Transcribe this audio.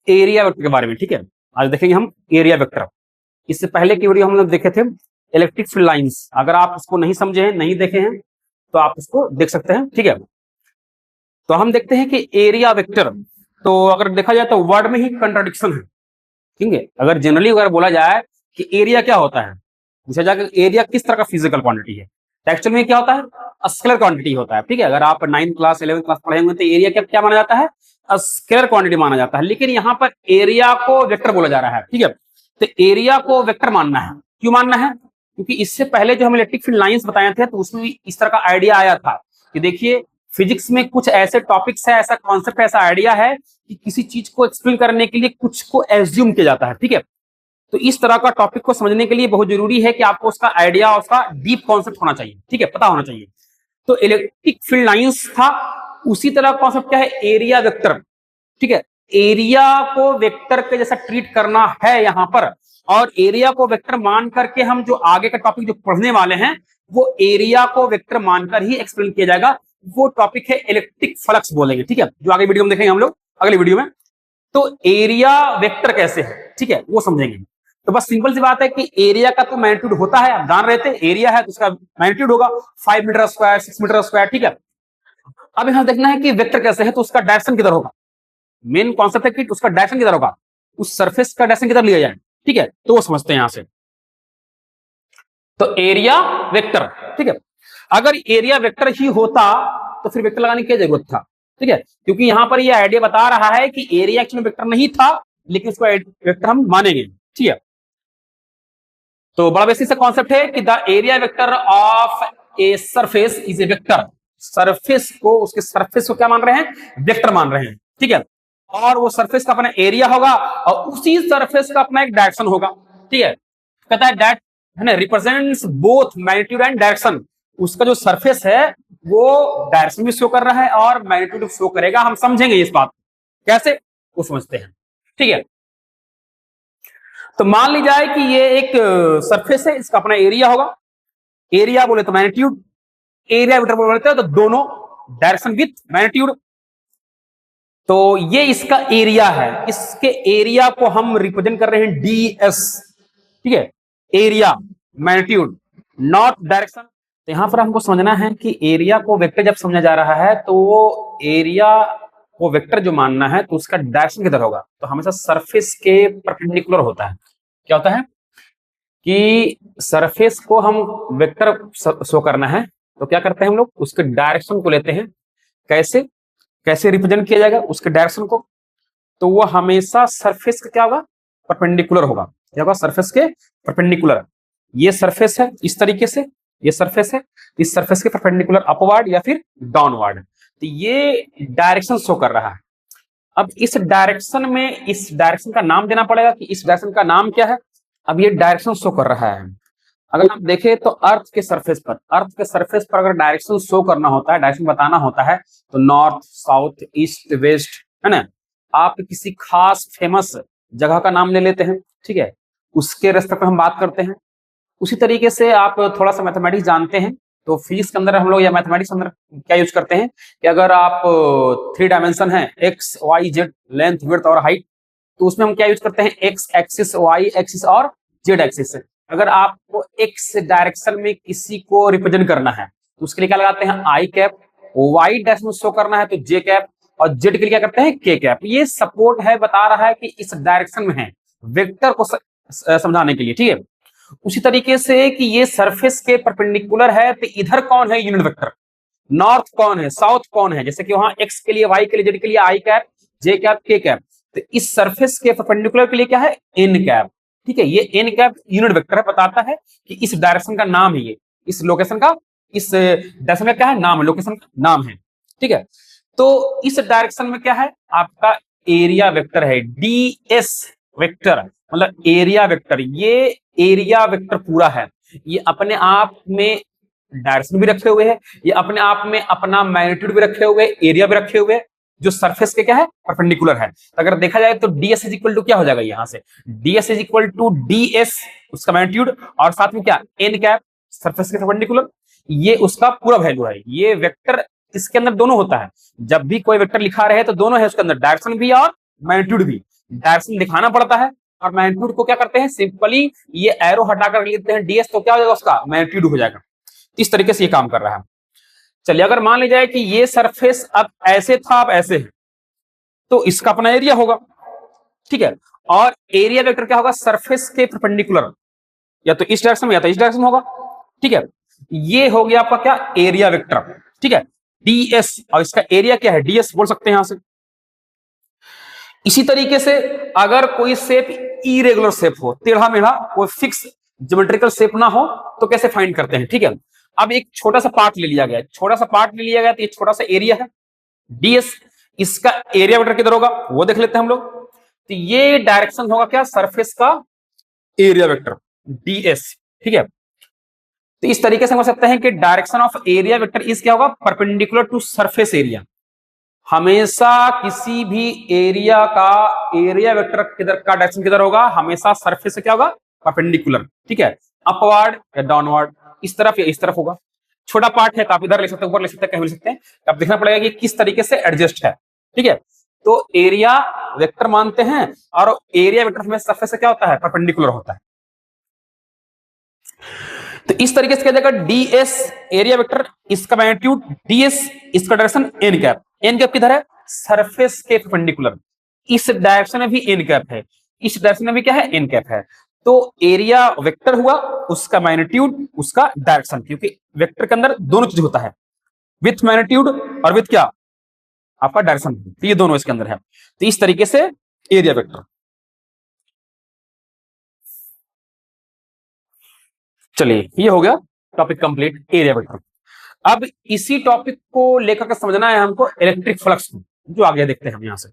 Area vector के बारे में, ठीक है। आज देखेंगे हम एरिया वेक्टर। इससे पहले की वीडियो हम लोग देखे थे इलेक्ट्रिक फील्ड लाइंस। अगर आप उसको नहीं समझे हैं, नहीं देखे हैं, तो आप उसको देख सकते हैं, ठीक है। तो हम देखते हैं कि एरिया वेक्टर, तो अगर देखा जाए तो वर्ड में ही कंट्राडिक्शन है, ठीक है। अगर जनरली अगर बोला जाए कि एरिया क्या होता है, पूछा जाए कि एरिया किस तरह का फिजिकल क्वांटिटी है, तो एक्चुअल में क्या होता है, स्केलर क्वांटिटी होता है, ठीक है। अगर आप 9th क्लास 11th क्लास पढ़े होंगे तो एरिया क्या क्या माना जाता है, स्केलर क्वांटिटी माना जाता है। लेकिन यहाँ पर एरिया को वेक्टर बोला जा रहा है, ठीक है। तो एरिया को वेक्टर मानना है, क्यों मानना है, क्योंकि इससे पहले जो हम इलेक्ट्रिक फील्ड लाइंस बताए थे तो उसमें इस तरह का आइडिया आया था कि देखिए फिजिक्स में कुछ ऐसे टॉपिक्स है, ऐसा कॉन्सेप्ट, ऐसा आइडिया है कि किसी चीज को एक्सप्लेन करने के लिए कुछ को एज्यूम किया जाता है, ठीक है। तो इस तरह का टॉपिक को समझने के लिए बहुत जरूरी है कि आपको उसका आइडिया, उसका डीप कॉन्सेप्ट होना चाहिए, ठीक है, पता होना चाहिए। तो इलेक्ट्रिक फील्ड लाइंस था, उसी तरह कॉन्सेप्ट क्या है, एरिया वेक्टर, ठीक है। एरिया को वेक्टर के जैसा ट्रीट करना है यहाँ पर, और एरिया को वेक्टर मान करके हम जो आगे का टॉपिक जो पढ़ने वाले हैं वो एरिया को वेक्टर मानकर ही एक्सप्लेन किया जाएगा। वो टॉपिक है इलेक्ट्रिक फ्लक्स बोलेंगे, ठीक है, जो आगे वीडियो में देखेंगे हम लोग अगली वीडियो में। तो एरिया वेक्टर कैसे है, ठीक है, वो समझेंगे। तो बस सिंपल सी बात है कि एरिया का तो मैग्नीट्यूड होता है, आप जान रहे थे, एरिया है तो उसका मैग्नीट्यूड होगा 5 मीटर स्क्वायर, 6 मीटर स्क्वायर, ठीक है। अब यहां देखना है कि वेक्टर कैसे है, तो उसका डायरेक्शन किधर होगा। मेन कॉन्सेप्ट है कि उसका डायरेक्शन किधर होगा, उस सरफेस का डायरेक्शन किधर लिया जाए, ठीक है। तो वो समझते हैं यहां से। तो एरिया वेक्टर, ठीक है। अगर एरिया वेक्टर ही होता तो फिर वेक्टर लगाने की क्या जरूरत था, ठीक है, क्योंकि यहां पर ये आइडिया बता रहा है कि एरिया एक्चुअली वेक्टर नहीं था, लेकिन उसको वेक्टर हम मानेंगे, ठीक है। तो बड़ा बेसिक सा कॉन्सेप्ट है कि the area vector of a surface is a vector. Surface को, उसके सरफेस को क्या मान रहे हैं, वेक्टर मान रहे हैं, ठीक है। और वो सरफेस का अपना एरिया होगा और उसी सरफेस का अपना एक डायरेक्शन होगा, ठीक है। कहता है दैट है ना represents both magnitude and direction. उसका जो सरफेस है वो डायरेक्शन भी शो कर रहा है और मैग्नीट्यूड शो करेगा। हम समझेंगे इस बात कैसे, वो समझते हैं, ठीक है। तो मान ली जाए कि ये एक सरफेस है, इसका अपना एरिया होगा, एरिया बोले तो मैग्नीट्यूड, एरिया वेक्टर बोलते हैं तो दोनों डायरेक्शन विथ मैग्नीट्यूड। तो ये इसका एरिया है, इसके एरिया को हम रिप्रेजेंट कर रहे हैं ds, ठीक है, एरिया मैग्नीट्यूड नॉट डायरेक्शन। तो यहां पर हमको समझना है कि एरिया को वेक्टर जब समझा जा रहा है तो वो एरिया को वेक्टर जो मानना है तो उसका डायरेक्शन किधर होगा, तो हमेशा सरफेस के परपेंडिकुलर होता है। क्या होता है कि सरफेस को हम वेक्टर शो करना है तो क्या करते हैं हम लोग, उसके डायरेक्शन को लेते हैं। कैसे कैसे रिप्रेजेंट किया जाएगा उसके डायरेक्शन को, तो वो हमेशा सरफेस का क्या होगा, परपेंडिकुलर होगा। क्या होगा, सरफेस के परपेंडिकुलर। ये सरफेस है इस तरीके से, ये सरफेस है, इस सरफेस के परपेंडिकुलर अपवर्ड या फिर डाउनवर्ड। तो ये डायरेक्शन शो कर रहा है। अब इस डायरेक्शन में, इस डायरेक्शन का नाम देना पड़ेगा कि इस डायरेक्शन का नाम क्या है। अब ये डायरेक्शन शो कर रहा है। अगर आप देखें तो अर्थ के सरफेस पर, अर्थ के सरफेस पर अगर डायरेक्शन शो करना होता है, डायरेक्शन बताना होता है, तो नॉर्थ, साउथ, ईस्ट, वेस्ट, है ना। आप किसी खास फेमस जगह का नाम ले लेते हैं, ठीक है, उसके रेस्पेक्ट में हम बात करते हैं। उसी तरीके से आप थोड़ा सा मैथमेटिक्स जानते हैं तो फिजिक्स के अंदर हम लोग या मैथमेटिक्स के अंदर क्या यूज करते हैं कि अगर आप 3 डायमेंशन है, X Y Z, length width और हाइट, तो उसमें हम क्या यूज करते हैं, एक्स एक्सिस, वाई एक्सिस और जेड एक्सिस। अगर आपको एक्स डायरेक्शन में किसी को रिप्रेजेंट करना है तो उसके लिए क्या लगाते हैं, आई कैप। वाई डायरेक्शन में शो करना है तो जे कैप, और जेड के लिए क्या करते हैं, के कैप। ये सपोर्ट है, बता रहा है कि इस डायरेक्शन में है, वेक्टर को समझाने के लिए, ठीक है। उसी तरीके से कि ये सरफेस के परपेंडिकुलर है तो इधर कौन है यूनिट वेक्टर, नॉर्थ कौन है, साउथ कौन है, जैसे कि वहां एक्स के लिए, वाई के लिए, जेड के लिए आई कैप, जे कैप, के कैप। तो इस सरफेस के परपेंडिकुलर के लिए क्या है, एन कैप, ठीक है। ये एन कैप यूनिट वेक्टर है, बताता है कि इस डायरेक्शन का नाम है, ये इस लोकेशन का, इस डायरेक्शन का क्या है, नाम है, लोकेशन का नाम है, ठीक है। तो इस डायरेक्शन में क्या है, आपका एरिया वेक्टर है, ds वेक्टर, मतलब एरिया वेक्टर। ये एरिया वेक्टर पूरा है, ये अपने आप में डायरेक्शन भी रखे हुए है, ये अपने आप में अपना मैग्नीट्यूड भी रखे हुए, एरिया भी रखे हुए, जो सरफेस के क्या है, परपेंडिकुलर है। तो अगर देखा जाए तो ds इज इक्वल टू क्या हो जाएगा, यहां से ds is equal to ds उसका मैग्नीट्यूड और साथ में क्या, एन कैप, सरफेस के परपेंडिकुलर, ये उसका पूरा वैल्यू है। ये वेक्टर इसके अंदर दोनों होता है, जब भी कोई वेक्टर लिखा रहे तो दोनों है उसके अंदर, डायरेक्शन भी और मैग्नीट्यूड भी। डायरेक्शन दिखाना पड़ता है, और मैग्नीट्यूड को क्या करते हैं, सिंपली ये एरो हटाकर लिखते हैं ds, तो क्या हो जाएगा उसका मैग्नीट्यूड हो जाएगा। इस तरीके से ये काम कर रहा है। चलिए अगर मान ली जाए कि ये सरफेस अब ऐसे था, अब ऐसे है, तो इसका अपना एरिया होगा, ठीक है। और एरिया वेक्टर क्या होगा, सरफेस के परपेंडिकुलर, या तो इस डायरेक्शन में या तो इस डायरेक्शन होगा, ठीक है। ये हो गया आपका क्या, एरिया वेक्टर, ठीक है, ds, और इसका एरिया क्या है, ds बोल सकते हैं यहां से। इसी तरीके से अगर कोई शेप इरेगुलर शेप हो, टेढ़ा मेढ़ा, कोई फिक्स ज्योमेट्रिकल शेप ना हो, तो कैसे फाइंड करते हैं, ठीक है। अब एक छोटा सा पार्ट ले लिया गया, छोटा सा पार्ट ले लिया गया, तो ये छोटा सा एरिया है ds, इसका एरिया वेक्टर किधर होगा वो देख लेते हैं हम लोग। तो ये डायरेक्शन होगा क्या, सरफेस का एरिया वेक्टर ds, ठीक है। तो इस तरीके से समझ सकते हैं कि direction of area vector is क्या होगा, परपेंडिकुलर टू सरफेस एरिया। हमेशा किसी भी एरिया का एरिया वेक्टर किधर का डायरेक्शन किधर होगा, हमेशा सरफेस से क्या होगा, परपेंडिकुलर, ठीक है, अपवर्ड या डाउनवर्ड, इस तरफ या इस तरफ होगा। छोटा पार्ट है तो आप इधर ले सकते हैं, ऊपर ले सकते हैं, कहीं ले सकते हैं, अब देखना पड़ेगा कि किस तरीके से एडजस्ट है, ठीक है। तो एरिया वेक्टर मानते हैं, और एरिया वेक्टर हमेशा सरफेस से क्या होता है, परपेंडिकुलर होता है। तो इस तरीके से क्या जाएगा, ds एरिया वेक्टर, इसका मैग्नीट्यूड ds, इसका direction n cap, n cap किधर है, सरफेस के परपेंडिकुलर, इस डायरेक्शन में भी n कैप है, इस डायरेक्शन में भी क्या है, n कैप है। तो एरिया वेक्टर हुआ, उसका मैग्नीट्यूड, उसका डायरेक्शन, क्योंकि वेक्टर के अंदर दोनों चीज होता है, विथ मैग्नीट्यूड और विथ क्या, आपका डायरेक्शन, तो ये दोनों इसके अंदर है। तो इस तरीके से एरिया वेक्टर। चलिए ये हो गया टॉपिक कंप्लीट, एरिया वेक्टर। अब इसी टॉपिक को लेकर के समझना है हमको इलेक्ट्रिक फ्लक्स, जो आगे देखते हैं हम यहां से।